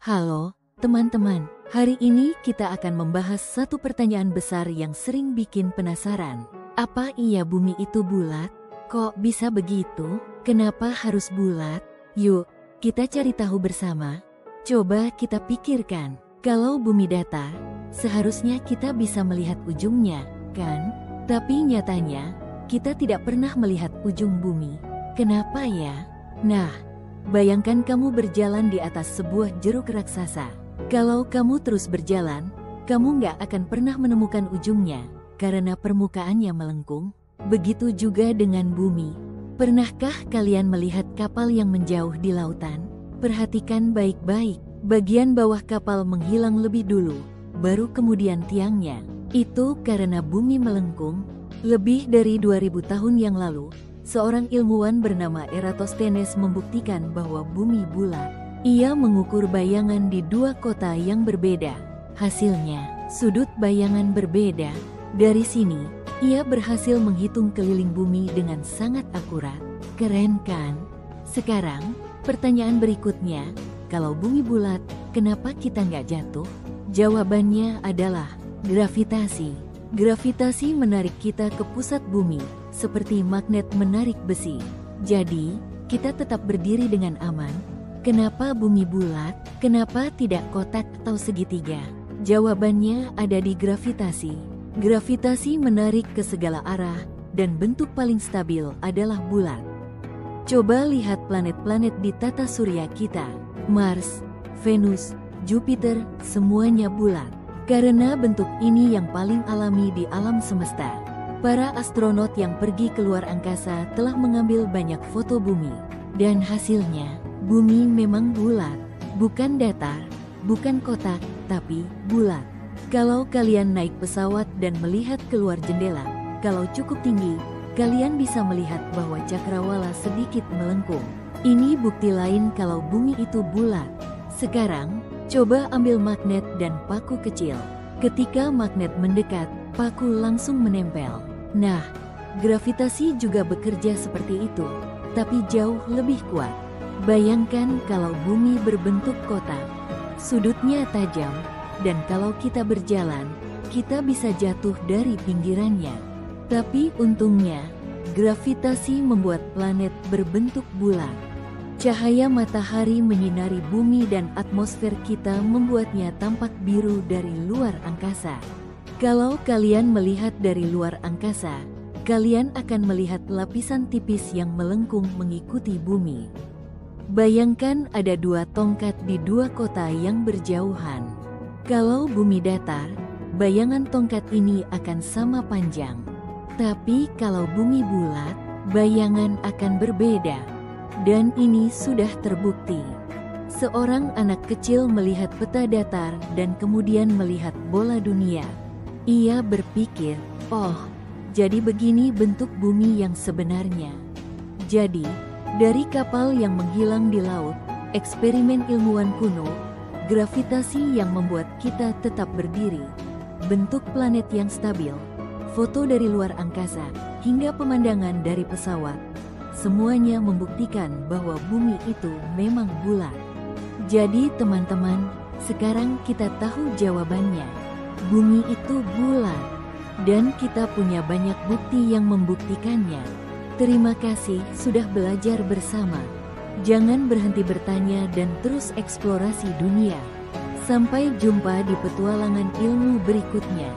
Halo, teman-teman. Hari ini kita akan membahas satu pertanyaan besar yang sering bikin penasaran. Apa iya bumi itu bulat? Kok bisa begitu? Kenapa harus bulat? Yuk, kita cari tahu bersama. Coba kita pikirkan, kalau bumi datar, seharusnya kita bisa melihat ujungnya, kan? Tapi nyatanya, kita tidak pernah melihat ujung bumi. Kenapa ya? Nah, bayangkan kamu berjalan di atas sebuah jeruk raksasa. Kalau kamu terus berjalan, kamu nggak akan pernah menemukan ujungnya, karena permukaannya melengkung. Begitu juga dengan bumi. Pernahkah kalian melihat kapal yang menjauh di lautan? Perhatikan baik-baik, bagian bawah kapal menghilang lebih dulu, baru kemudian tiangnya. Itu karena bumi melengkung. Lebih dari 2000 tahun yang lalu, seorang ilmuwan bernama Eratosthenes membuktikan bahwa bumi bulat. Ia mengukur bayangan di dua kota yang berbeda. Hasilnya, sudut bayangan berbeda. Dari sini, ia berhasil menghitung keliling bumi dengan sangat akurat. Keren kan? Sekarang, pertanyaan berikutnya, kalau bumi bulat, kenapa kita nggak jatuh? Jawabannya adalah gravitasi. Gravitasi menarik kita ke pusat bumi, seperti magnet menarik besi. Jadi, kita tetap berdiri dengan aman. Kenapa bumi bulat? Kenapa tidak kotak atau segitiga? Jawabannya ada di gravitasi. Gravitasi menarik ke segala arah, dan bentuk paling stabil adalah bulat. Coba lihat planet-planet di tata surya kita. Mars, Venus, Jupiter, semuanya bulat. Karena bentuk ini yang paling alami di alam semesta. Para astronot yang pergi ke luar angkasa telah mengambil banyak foto bumi. Dan hasilnya, bumi memang bulat, bukan datar, bukan kotak, tapi bulat. Kalau kalian naik pesawat dan melihat keluar jendela, kalau cukup tinggi, kalian bisa melihat bahwa cakrawala sedikit melengkung. Ini bukti lain kalau bumi itu bulat. Sekarang, coba ambil magnet dan paku kecil. Ketika magnet mendekat, paku langsung menempel. Nah, gravitasi juga bekerja seperti itu, tapi jauh lebih kuat. Bayangkan kalau bumi berbentuk kotak, sudutnya tajam, dan kalau kita berjalan, kita bisa jatuh dari pinggirannya. Tapi untungnya, gravitasi membuat planet berbentuk bulat. Cahaya matahari menyinari bumi dan atmosfer kita membuatnya tampak biru dari luar angkasa. Kalau kalian melihat dari luar angkasa, kalian akan melihat lapisan tipis yang melengkung mengikuti bumi. Bayangkan ada dua tongkat di dua kota yang berjauhan. Kalau bumi datar, bayangan tongkat ini akan sama panjang. Tapi kalau bumi bulat, bayangan akan berbeda. Dan ini sudah terbukti. Seorang anak kecil melihat peta datar dan kemudian melihat bola dunia. Ia berpikir, oh, jadi begini bentuk bumi yang sebenarnya. Jadi, dari kapal yang menghilang di laut, eksperimen ilmuwan kuno, gravitasi yang membuat kita tetap berdiri, bentuk planet yang stabil, foto dari luar angkasa, hingga pemandangan dari pesawat, semuanya membuktikan bahwa bumi itu memang bulat. Jadi teman-teman, sekarang kita tahu jawabannya. Bumi itu bulat. Dan kita punya banyak bukti yang membuktikannya. Terima kasih sudah belajar bersama. Jangan berhenti bertanya dan terus eksplorasi dunia. Sampai jumpa di petualangan ilmu berikutnya.